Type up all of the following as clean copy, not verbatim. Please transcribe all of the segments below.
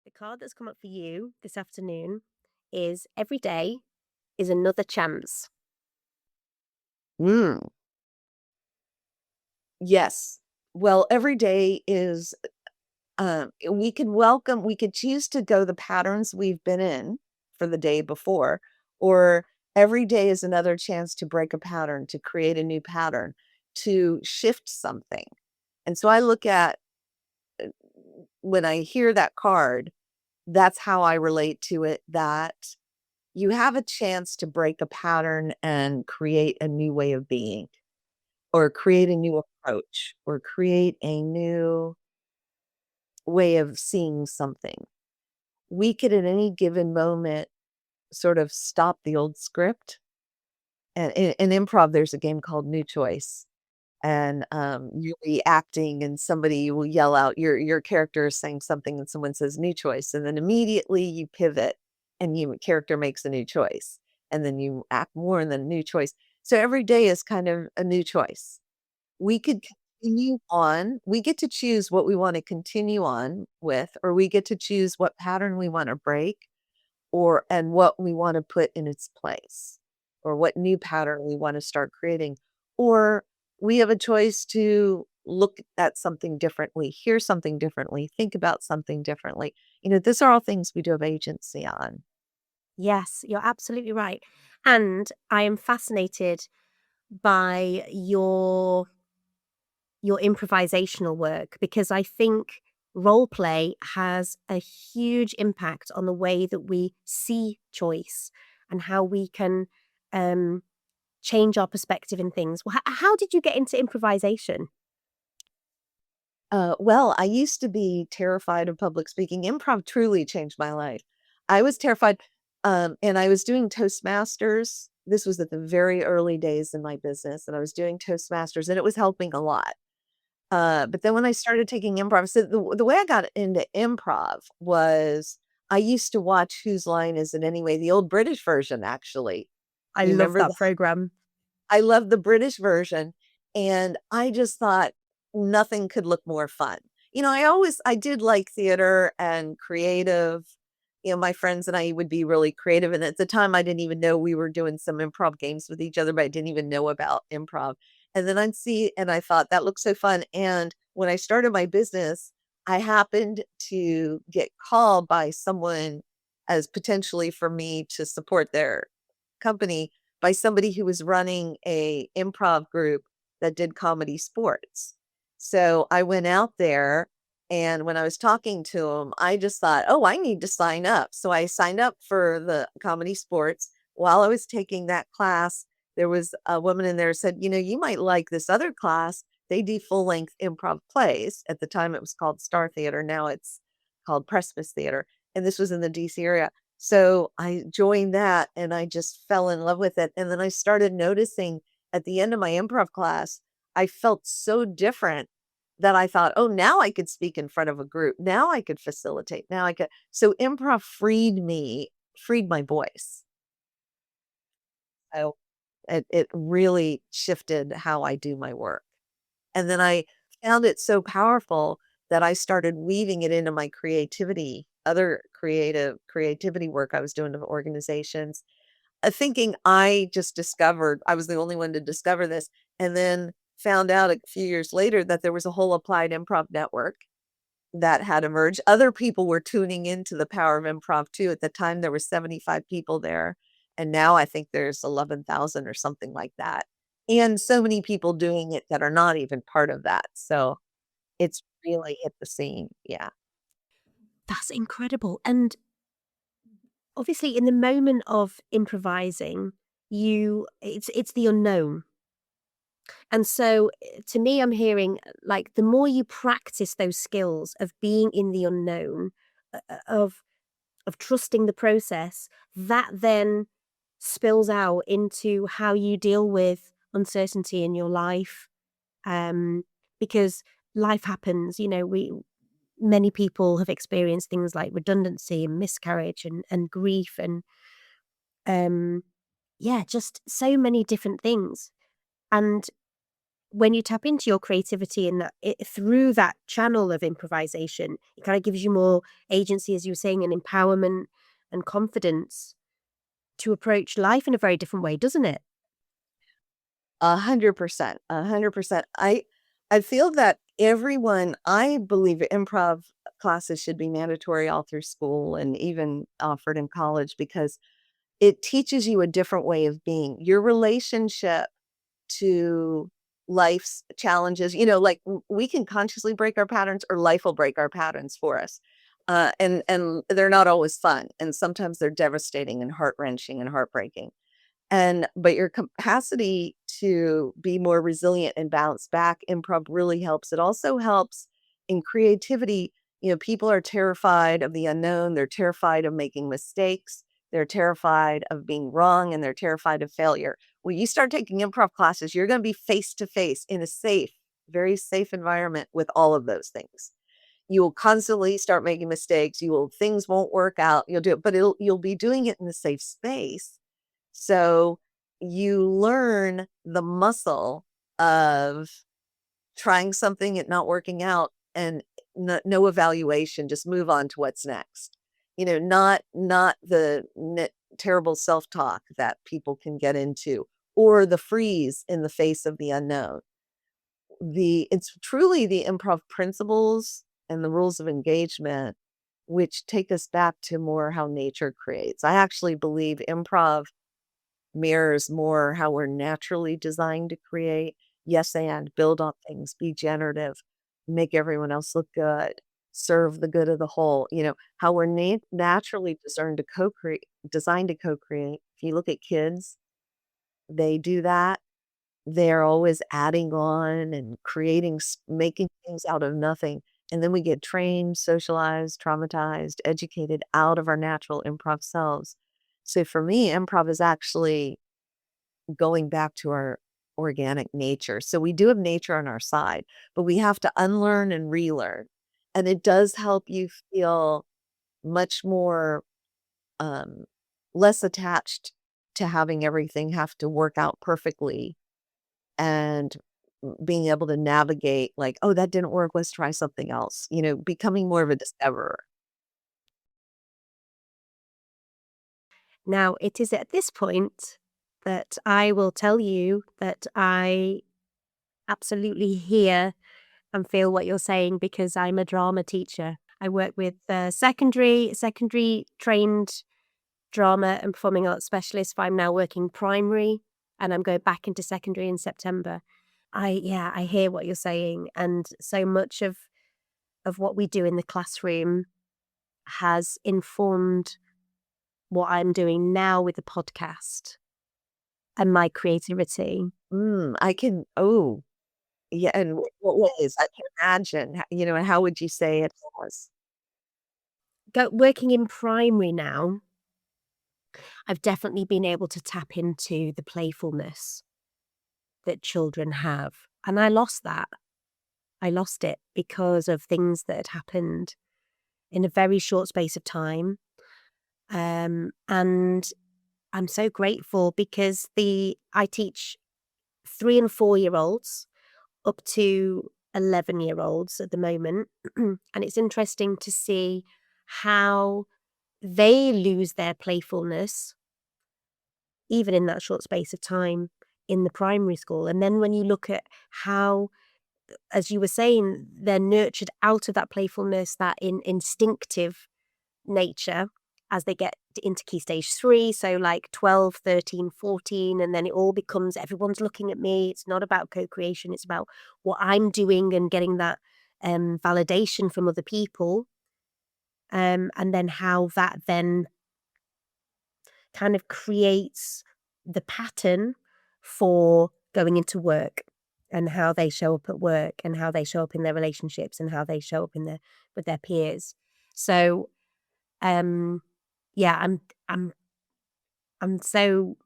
The card that's come up for you this afternoon is every day is another chance. Mm, yes. Well, every day is, we could choose to go the patterns we've been in for the day before, or every day is another chance to break a pattern, to create a new pattern, to shift something. And so I look at, uh, when I hear that card, that's how I relate to it, that you have a chance to break a pattern and create a new way of being, or create a new approach, or create a new way of seeing something. We could at any given moment sort of stop the old script. And in improv, there's a game called New Choice. And you'll be acting and somebody will yell out, your character is saying something and someone says new choice. And then immediately you pivot and your character makes a new choice. And then you act more and then a new choice. So every day is kind of a new choice. We could continue on. We get to choose what we want to continue on with, or we get to choose what pattern we want to break, or and what we want to put in its place, or what new pattern we want to start creating. Or we have a choice to look at something differently, hear something differently, think about something differently. These are all things we do have agency on. Yes, you're absolutely right. And I am fascinated by your improvisational work because I think role play has a huge impact on the way that we see choice and how we can um, change our perspective in things. How did you get into improvisation? Well, I used to be terrified of public speaking. Improv truly changed my life. I was terrified, and I was doing Toastmasters. This was at the very early days in my business, and I was doing Toastmasters, and it was helping a lot. But then when I started taking improv, so the way I got into improv was I used to watch Whose Line Is It Anyway, the old British version, actually. I You love remember that that? program. I love the British version, and I just thought nothing could look more fun. I did like theater and creative. My friends and I would be really creative, and at the time, I didn't even know we were doing some improv games with each other, but I didn't even know about improv. And then I'd see and I thought, "That looks so fun," and when I started my business, I happened to get called by someone as potentially for me to support their company, by somebody who was running a improv group that did comedy sports. So I went out there, and when I was talking to him, I just thought, "Oh, I need to sign up." So I signed up for the comedy sports. While I was taking that class, there was a woman in there who said, "You might like this other class. They do full-length improv plays." At the time, it was called Star Theater. Now it's called Precipice Theater, and this was in the DC area. So I joined that and I just fell in love with it. And then I started noticing at the end of my improv class, I felt so different that I thought, oh, now I could speak in front of a group. Now I could facilitate. Now I could. So improv freed me, freed my voice. So it really shifted how I do my work. And then I found it so powerful that I started weaving it into my creativity, other creativity work I was doing to organizations, thinking I just discovered I was the only one to discover this, and then found out a few years later that there was a whole applied improv network that had emerged. Other people were tuning into the power of improv too. At the time, there were 75 people there, and now I think there's 11,000 or something like that. And so many people doing it that are not even part of that. So it's really hit the scene. Yeah. That's incredible. And obviously in the moment of improvising, it's the unknown. And so to me, I'm hearing like the more you practice those skills of being in the unknown, of trusting the process, that then spills out into how you deal with uncertainty in your life. Um, because life happens, we many people have experienced things like redundancy and miscarriage and grief and um yeah, just so many different things. And when you tap into your creativity and through that channel of improvisation, it kind of gives you more agency, as you were saying, and empowerment and confidence to approach life in a very different way, doesn't it? 100%, 100%. I feel that I believe improv classes should be mandatory all through school and even offered in college because it teaches you a different way of being. Your relationship to life's challenges, like we can consciously break our patterns or life will break our patterns for us. And they're not always fun. And sometimes they're devastating and heart-wrenching and heartbreaking. But your capacity to be more resilient and bounce back, improv really helps. It also helps in creativity. People are terrified of the unknown. They're terrified of making mistakes. They're terrified of being wrong and they're terrified of failure. When you start taking improv classes, you're going to be face to face in a safe, very safe environment with all of those things. You will constantly start making mistakes. Things won't work out. You'll do it, but you'll be doing it in a safe space, so you learn the muscle of trying something and not working out and no evaluation, just move on to what's next. Not the terrible self-talk that people can get into or the freeze in the face of the unknown. It's truly the improv principles and the rules of engagement which take us back to more how nature creates. I actually believe improv mirrors more how we're naturally designed to create. Yes, and build on things, be generative, make everyone else look good, serve the good of the whole. How we're naturally designed to co-create. If you look at kids, they do that. They're always adding on and making things out of nothing. And then we get trained, socialized, traumatized, educated out of our natural improv selves. So for me, improv is actually going back to our organic nature. So we do have nature on our side, but we have to unlearn and relearn. And it does help you feel much more um, less attached to having everything have to work out perfectly and being able to navigate like, oh, that didn't work. Let's try something else. Becoming more of a discoverer. Now, it is at this point that I will tell you that I absolutely hear and feel what you're saying because I'm a drama teacher. I work with secondary trained drama and performing arts specialists. But I'm now working primary and I'm going back into secondary in September. I hear what you're saying, and so much of what we do in the classroom has informed what I'm doing now with the podcast and my creativity. I can, oh, yeah. And what ways? I can imagine, how would you say it was? Working in primary now, I've definitely been able to tap into the playfulness that children have, and I lost that. I lost it because of things that had happened in a very short space of time, and I'm so grateful because the I teach 3 and 4-year-olds up to 11-year-olds at the moment, and it's interesting to see how they lose their playfulness even in that short space of time in the primary school. And then when you look at how, as you were saying, they're nurtured out of that playfulness, that instinctive nature as they get into key stage 3, so like 12, 13, 14, and then it all becomes everyone's looking at me. It's not about co-creation, it's about what I'm doing and getting that validation from other people. And then how that then kind of creates the pattern for going into work and how they show up at work and how they show up in their relationships and how they show up in their with their peers. So, um, yeah, I'm I'm so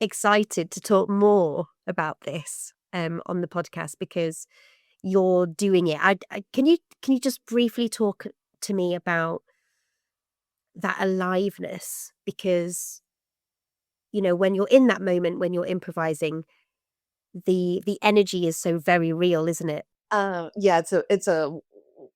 excited to talk more about this on the podcast because you're doing it. Can you just briefly talk to me about that aliveness because when you're in that moment when you're improvising the energy is so very real, isn't it? Yeah, it's a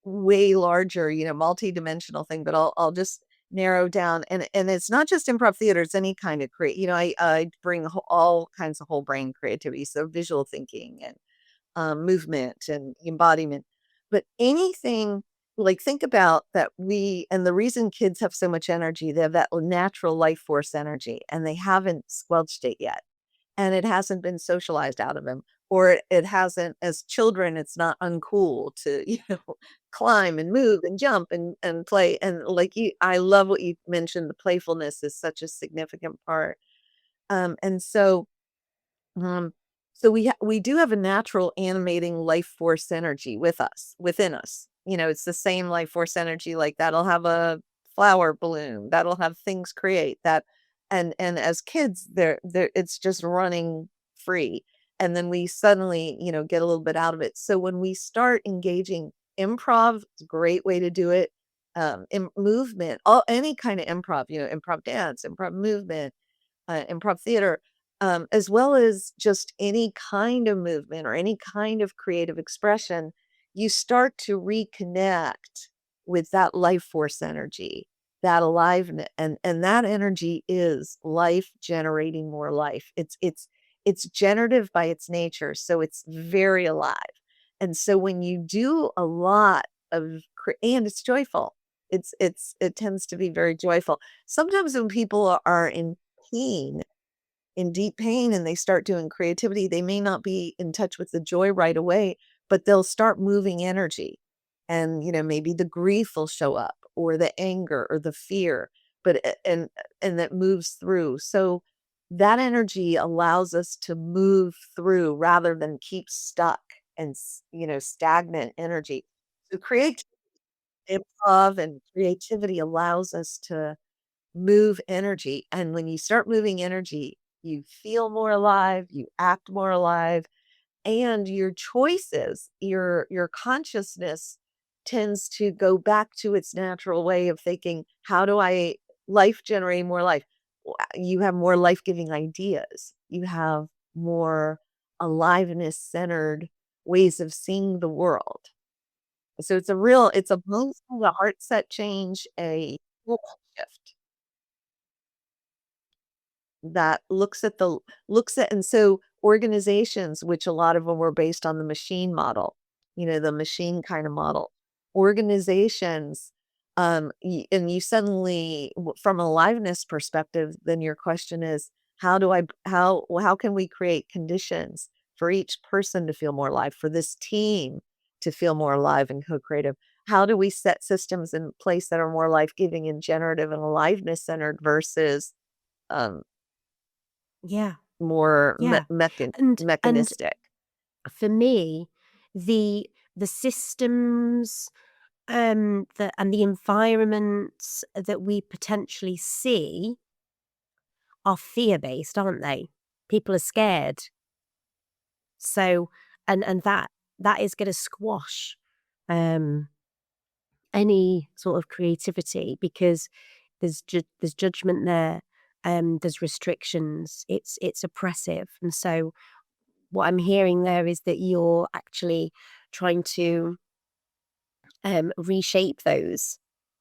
way larger, multi-dimensional thing, but I'll just narrow down, and it's not just improv theater, it's any kind of I bring all kinds of whole brain creativity, so visual thinking and movement and embodiment. But anything, like, think about that, and the reason kids have so much energy, they have that natural life force energy, and they haven't squelched it yet, and it hasn't been socialized out of them, or it hasn't, as children, it's not uncool to, climb and move and jump and play. And like I love what you mentioned, the playfulness is such a significant part. And um, so we do have a natural animating life force energy within us. It's the same life force energy, like that'll have a flower bloom, that'll have things create that, and as kids, they're it's just running free, and then we suddenly, get a little bit out of it. So when we start engaging improv, it's a great way to do it. Movement, any kind of improv, improv dance, improv movement, improv theater, as well as just any kind of movement or any kind of creative expression, you start to reconnect with that life force energy, that aliveness, and that energy is life generating more life. It's generative by its nature, so it's very alive. And so when you do a lot and it's joyful, it tends to be very joyful. Sometimes when people are pain in deep pain and they start doing creativity, they may not be in touch with the joy right away, but they'll start moving energy. And, maybe the grief will show up or the anger or the fear, but and that moves through. So that energy allows us to move through rather than keep stuck and stagnant energy. So create improv and creativity allows us to move energy, and when you start moving energy, you feel more alive, you act more alive, and your choices, your consciousness tends to go back to its natural way of thinking, "How do I life generate more life?" You have more life-giving ideas. You have more aliveness-centered ways of seeing the world. So it's a both a heart set change, a shift. That looks at, and so organizations, which a lot of them were based on the machine model, the machine kind of model. Organizations, and you suddenly, from a aliveness perspective, then your question is, how can we create conditions for each person to feel more alive, for this team to feel more alive and co-creative? How do we set systems in place that are more life-giving and generative and aliveness centered versus um, Yeah, more yeah. And mechanistic? for me, the systems, and the environments that we potentially see are fear-based, aren't they? People are scared. So and that is gonna squash, um, any sort of creativity because there's judgment there, there's restrictions, it's oppressive, and so what I'm hearing there is that you're actually trying to, reshape those,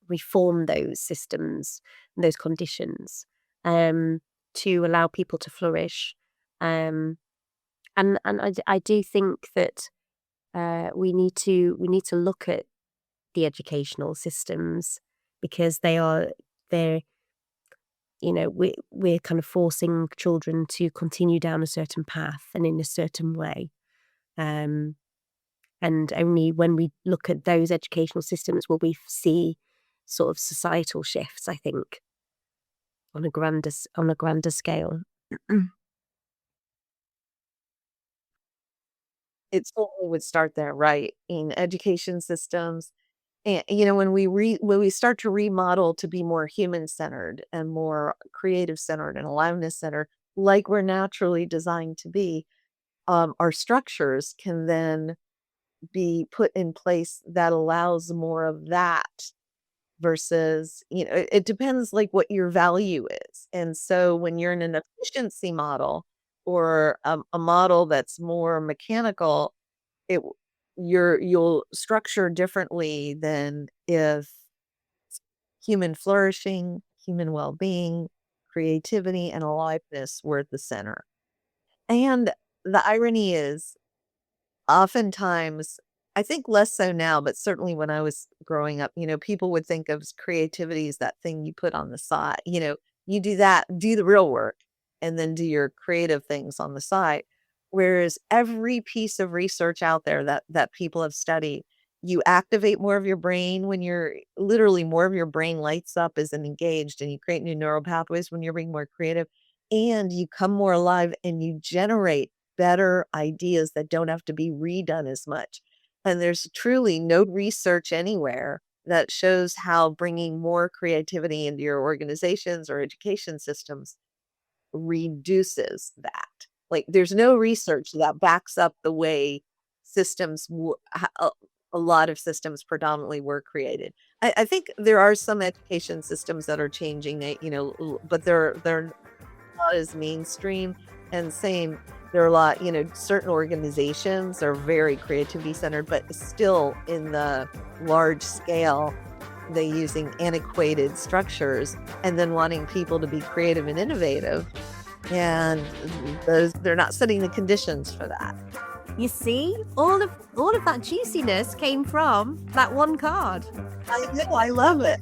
reform those systems, and those conditions, um, to allow people to flourish, um, and I do think that, we need to look at the educational systems because they're we're kind of forcing children to continue down a certain path and in a certain way. Um, and only when we look at those educational systems will we see sort of societal shifts, I think, on a grander scale. It certainly would start there, right? In education systems, and, when we start to remodel to be more human-centered and more creative-centered and aliveness-centered, like we're naturally designed to be, our structures can then be put in place that allows more of that versus, it depends, like, what your value is, and so when you're in an efficiency model, or a model that's more mechanical, it you'll structure differently than if human flourishing, human well-being, creativity, and aliveness were at the center. And the irony is, oftentimes, I think less so now, but certainly when I was growing up, people would think of creativity as that thing you put on the side. You do that, do the real work, and then do your creative things on the side. Whereas every piece of research out there that people have studied, you activate more of your brain when you're literally more of your brain lights up as engaged, and you create new neural pathways when you're being more creative, and you come more alive and you generate better ideas that don't have to be redone as much. And there's truly no research anywhere that shows how bringing more creativity into your organizations or education systems reduces that. Like, there's no research that backs up the way a lot of systems predominantly were created. I think there are some education systems that are changing it, but they're not as mainstream. And same, there are a lot, certain organizations are very creativity centered, but still in the large scale, they using antiquated structures and then wanting people to be creative and innovative. And they're not setting the conditions for that. You see, all of that juiciness came from that one card. I know, I love it.